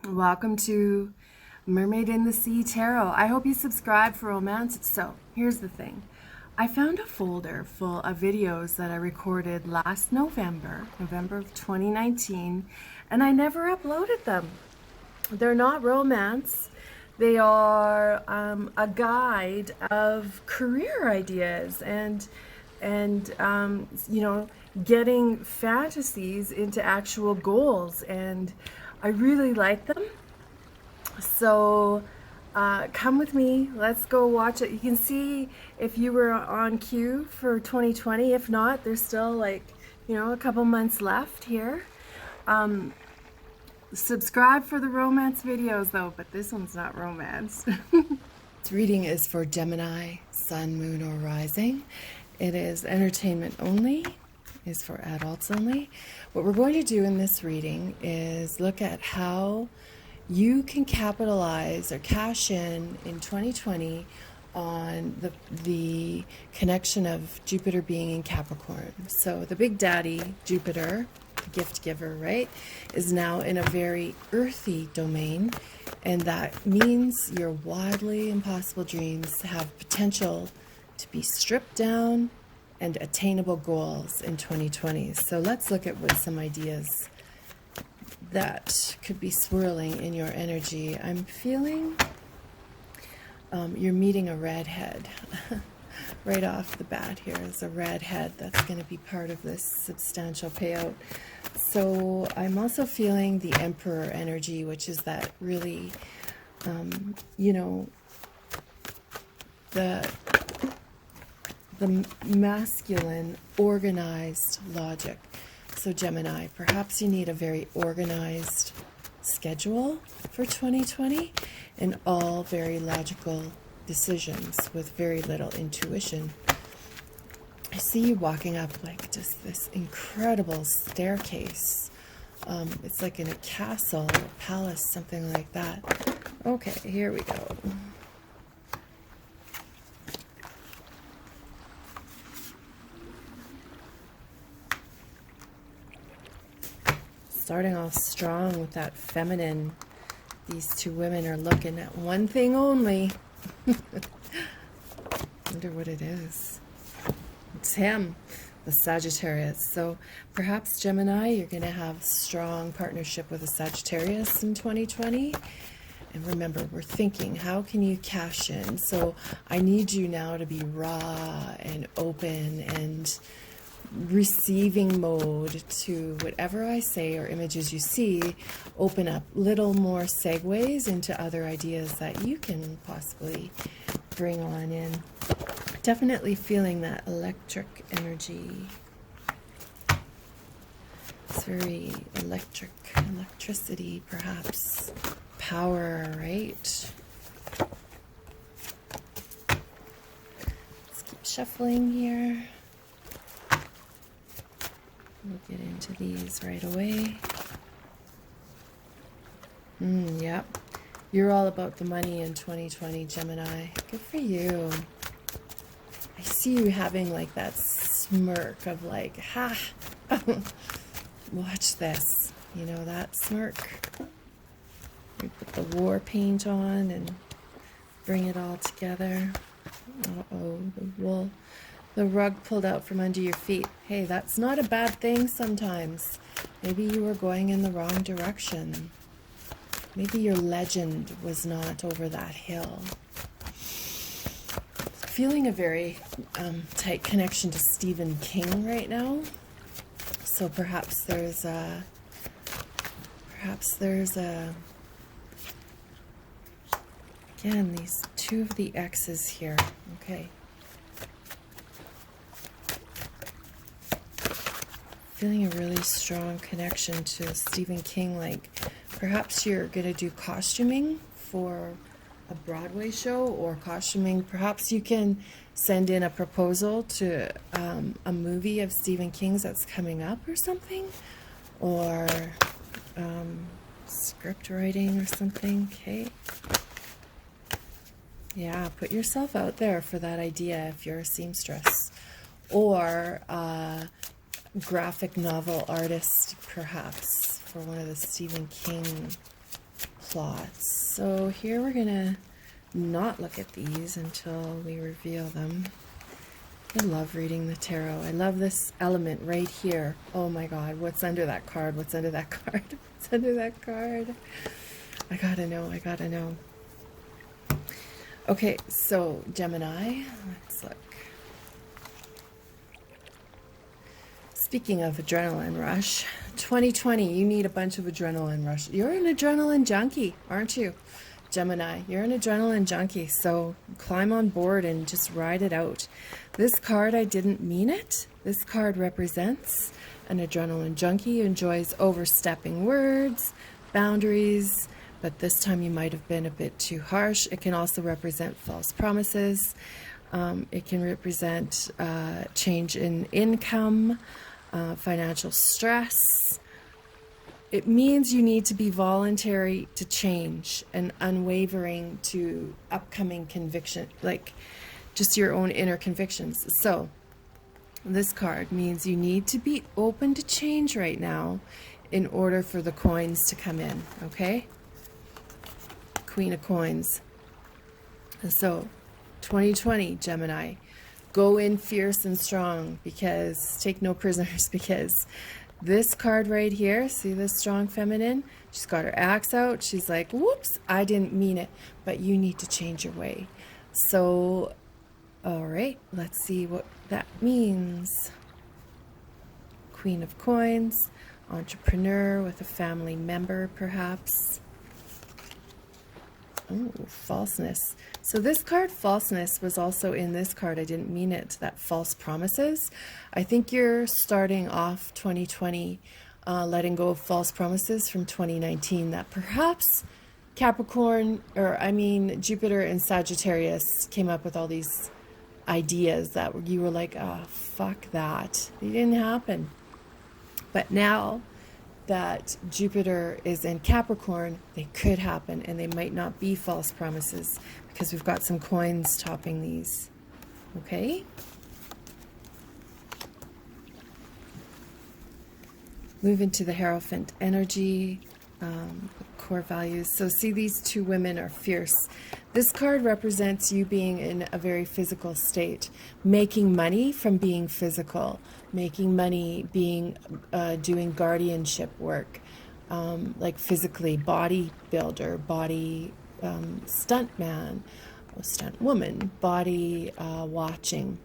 Welcome to Mermaid in the Sea Tarot. I hope you subscribe for romance. So here's the thing. I found a folder full of videos that I recorded last November of 2019, and I never uploaded them. They're not romance. They are a guide of career ideas and getting fantasies into actual goals, and I really like them. So come with me, let's go watch it. You can see if you were on cue for 2020. If not, there's still a couple months left here. Subscribe for the romance videos though, but this one's not romance. This reading is for Gemini, Sun, Moon, or Rising. It is entertainment only, is for adults only. What we're going to do in this reading is look at how you can capitalize or cash in 2020 on the connection of Jupiter being in Capricorn. So the big daddy, Jupiter, the gift giver, right, is now in a very earthy domain, and that means your wildly impossible dreams have potential to be stripped down and attainable goals in 2020. So let's look at what some ideas that could be swirling in your energy. I'm feeling you're meeting a redhead. Right off the bat here is a redhead that's going to be part of this substantial payout. So I'm also feeling the Emperor energy, which is that really, the masculine, organized logic. So Gemini, perhaps you need a very organized schedule for 2020 and all very logical decisions with very little intuition. I see you walking up like just this incredible staircase. It's like in a castle or a palace, something like that. Okay, here we go. Starting off strong with that feminine. These two women are looking at one thing only. Wonder what it is. It's him, the Sagittarius. So perhaps Gemini, you're going to have strong partnership with a Sagittarius in 2020. And remember, we're thinking, how can you cash in? So I need you now to be raw and open and receiving mode to whatever I say or images you see. Open up little more segues into other ideas that you can possibly bring on in. Definitely feeling that electric energy. It's very electricity, perhaps. Power, right? Let's keep shuffling here. We'll get into these right away. Yep. You're all about the money in 2020, Gemini. Good for you. I see you having like that smirk of like, ha, watch this. You know, that smirk. You put the war paint on and bring it all together. Uh-oh, the rug pulled out from under your feet. Hey, that's not a bad thing sometimes. Maybe you were going in the wrong direction. Maybe your legend was not over that hill. Feeling a very tight connection to Stephen King right now. So perhaps there's a again, these two of the X's here. Okay. Feeling a really strong connection to Stephen King, like perhaps you're going to do costuming for a Broadway show or costuming. Perhaps you can send in a proposal to a movie of Stephen King's that's coming up or something, or script writing or something. Okay. Yeah, put yourself out there for that idea if you're a seamstress, or graphic novel artist, perhaps, for one of the Stephen King slots. So here we're gonna not look at these until we reveal them. I love reading the tarot. I love this element right here. Oh my God, what's under that card? What's under that card? What's under that card? I gotta know, I gotta know. Okay, so Gemini, let's look. Speaking of adrenaline rush, 2020, you need a bunch of adrenaline rush. You're an adrenaline junkie, aren't you? Gemini, you're an adrenaline junkie, so climb on board and just ride it out. This card, I didn't mean it. This card represents an adrenaline junkie who enjoys overstepping words, boundaries, but this time you might have been a bit too harsh. It can also represent false promises. It can represent change in income, financial stress. It means you need to be voluntary to change and unwavering to upcoming conviction, like just your own inner convictions. So this card means you need to be open to change right now in order for the coins to come in, okay? Queen of Coins. And so 2020, Gemini, go in fierce and strong, because take no prisoners, because this card right here, see this strong feminine? She's got her axe out. She's like, whoops, I didn't mean it, but you need to change your way. So, all right, let's see what that means. Queen of Coins, entrepreneur with a family member, perhaps. Oh, falseness. So this card, falseness, was also in this card. I didn't mean it. That false promises. I think you're starting off 2020 letting go of false promises from 2019 that perhaps Capricorn, or I mean Jupiter and Sagittarius came up with all these ideas that you were like, oh, fuck that. It didn't happen. But now that Jupiter is in Capricorn, they could happen, and they might not be false promises because we've got some coins topping these. Okay? Move into the Hierophant energy, core values. So see, these two women are fierce. This card represents you being in a very physical state, making money from being physical, making money being doing guardianship work, like physically, bodybuilder, body stuntman, stunt woman, body watching,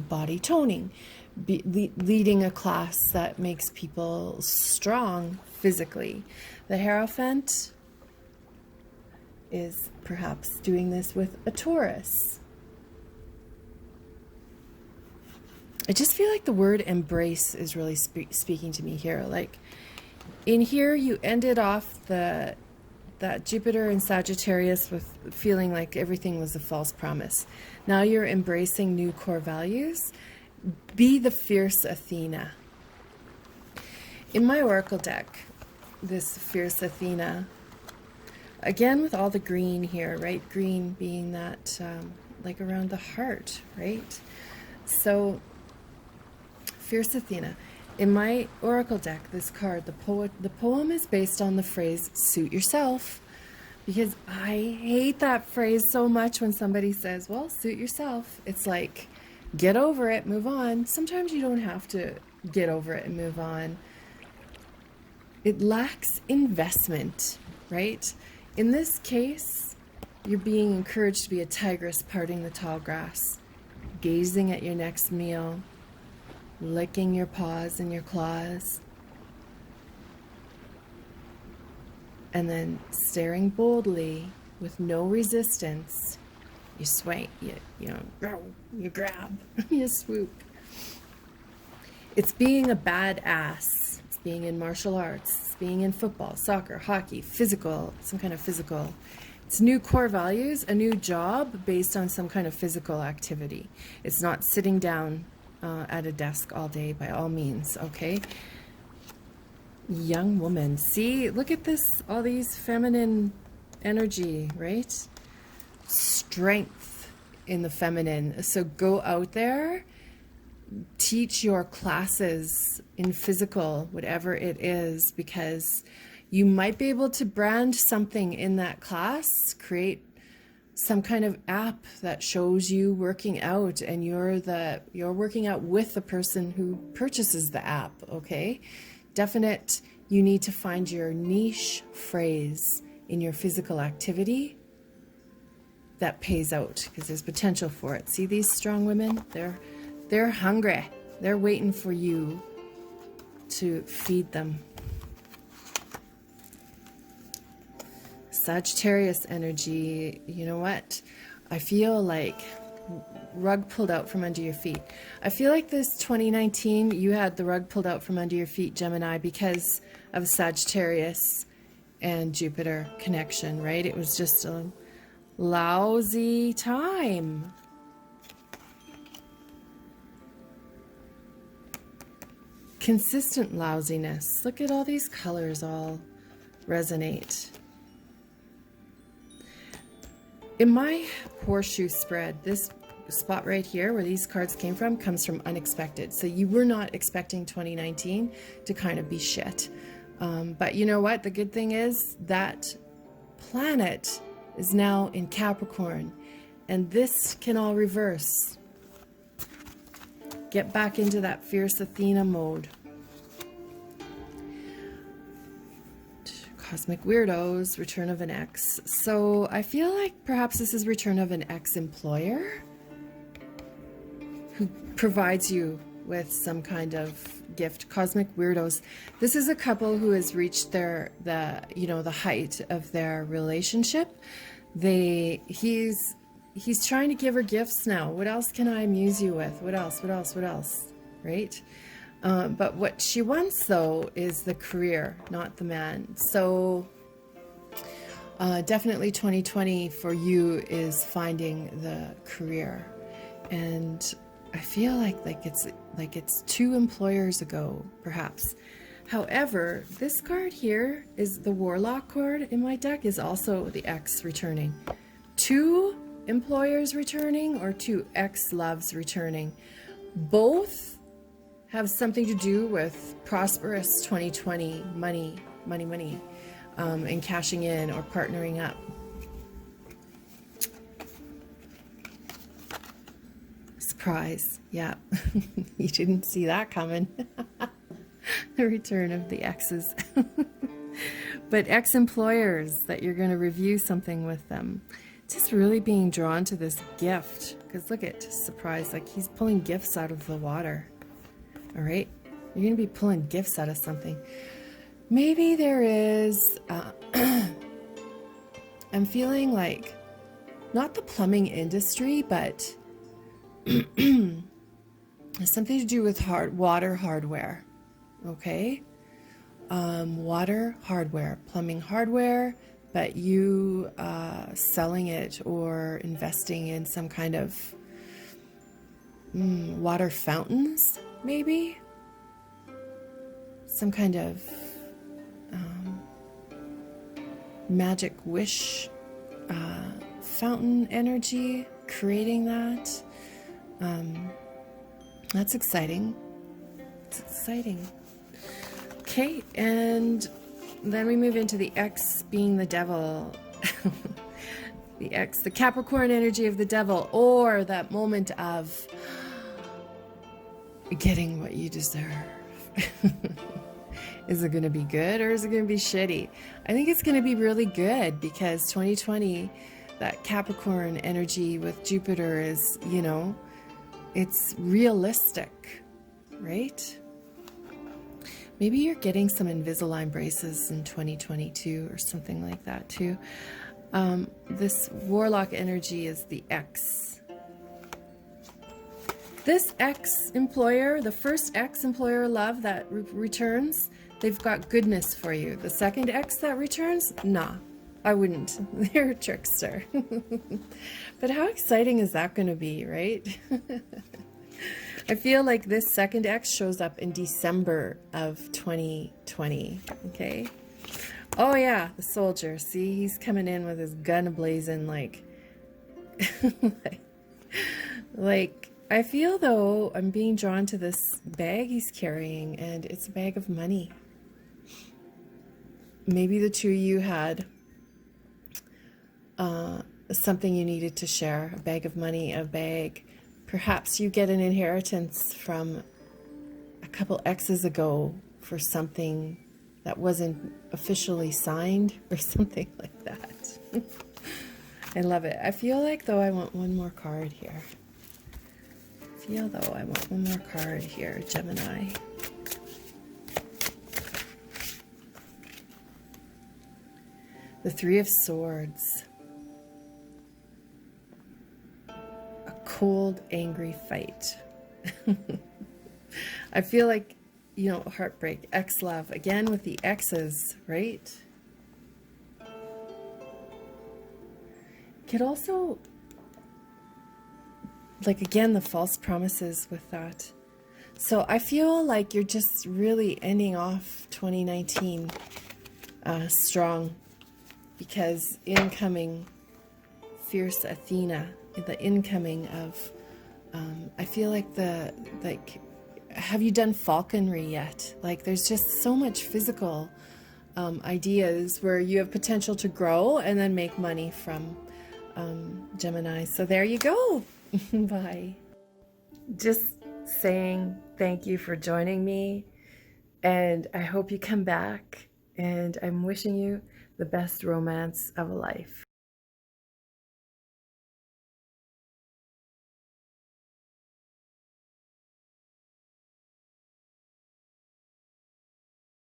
body toning, leading a class that makes people strong physically. The Hierophant is perhaps doing this with a Taurus. I just feel like the word embrace is really speaking to me here. Like in here, you ended off that Jupiter and Sagittarius with feeling like everything was a false promise. Now you're embracing new core values. Be the fierce Athena. In my oracle deck, this fierce Athena, again with all the green here, right? Green being that like around the heart, right? So fierce Athena. In my oracle deck, this card, the poem is based on the phrase suit yourself, because I hate that phrase so much when somebody says, well, suit yourself. It's like, get over it, move on. Sometimes you don't have to get over it and move on. It lacks investment, right? In this case, you're being encouraged to be a tigress parting the tall grass, gazing at your next meal, licking your paws and your claws, and then staring boldly with no resistance. You swing, you grab, you swoop. It's being a badass. It's being in martial arts. It's being in football, soccer, hockey, physical, some kind of physical. It's new core values, a new job based on some kind of physical activity. It's not sitting down at a desk all day, by all means, okay? Young woman. See, look at this, all these feminine energy, right? Strength in the feminine. So go out there, teach your classes in physical, whatever it is, because You might be able to brand something in that class, create some kind of app that shows you working out, and you're working out with the person who purchases the app, okay? Definite, you need to find your niche phrase in your physical activity that pays out, because there's potential for it. See these strong women? They're hungry. They're waiting for you to feed them. Sagittarius energy, you know what? I feel like rug pulled out from under your feet. I feel like this 2019, you had the rug pulled out from under your feet, Gemini, because of Sagittarius and Jupiter connection, right? It was just a lousy time. Consistent lousiness. Look at all these colors all resonate. In my horseshoe spread, this spot right here where these cards came from comes from unexpected. So you were not expecting 2019 to kind of be shit. But you know what? The good thing is that planet is now in Capricorn, and this can all reverse. Get back into that fierce Athena mode. Cosmic Weirdos, return of an ex. So I feel like perhaps this is return of an ex-employer who provides you with some kind of gift. Cosmic Weirdos. This is a couple who has reached the height of their relationship. He's trying to give her gifts now. What else can I amuse you with? What else? Right? But what she wants, though, is the career, not the man. So definitely 2020 for you is finding the career. And I feel like it's 2 employers ago, perhaps. However, this card here is the Warlock card in my deck, is also the ex returning. 2 employers returning or 2 ex-loves returning. Both have something to do with prosperous 2020 money, and cashing in or partnering up. Surprise. Yeah. You didn't see that coming. The return of the exes. But ex-employers that you're going to review something with them. Just really being drawn to this gift, because look at surprise, like he's pulling gifts out of the water. All right, you're gonna be pulling gifts out of something. Maybe there is I'm feeling like not the plumbing industry, but something to do with water hardware. Okay, water hardware, plumbing hardware, but you selling it or investing in some kind of water fountains, maybe some kind of magic wish fountain energy, creating that. That's exciting. It's exciting. Okay, and then we move into the X being the devil. The X, the Capricorn energy of the devil, or that moment of getting what you deserve. Is it going to be good or is it going to be shitty? I think it's going to be really good, because 2020, that Capricorn energy with Jupiter is, it's realistic, right? Maybe you're getting some Invisalign braces in 2022 or something like that too. This Warlock energy is the X. This ex-employer, the first ex-employer love that returns, they've got goodness for you. The second ex that returns, nah, I wouldn't. They're a trickster. But how exciting is that going to be, right? I feel like this second ex shows up in December of 2020, okay? Oh yeah, the soldier. See, he's coming in with his gun blazing, like I feel, though, I'm being drawn to this bag he's carrying, and it's a bag of money. maybe the two of you had something you needed to share, a bag of money, a bag. Perhaps you get an inheritance from a couple exes ago for something that wasn't officially signed or something like that. I love it. I feel like, though, I want one more card here. I want one more card here, Gemini. The Three of Swords. A cold, angry fight. I feel like, you know, heartbreak, ex-love. Again with the exes, right? Could also, like, again, the false promises with that. So I feel like you're just really ending off 2019 strong, because incoming fierce Athena, the incoming of, I feel like have you done falconry yet? Like, there's just so much physical ideas where you have potential to grow and then make money from Gemini. So there you go. Bye. Just saying thank you for joining me, and I hope you come back, and I'm wishing you the best romance of a life.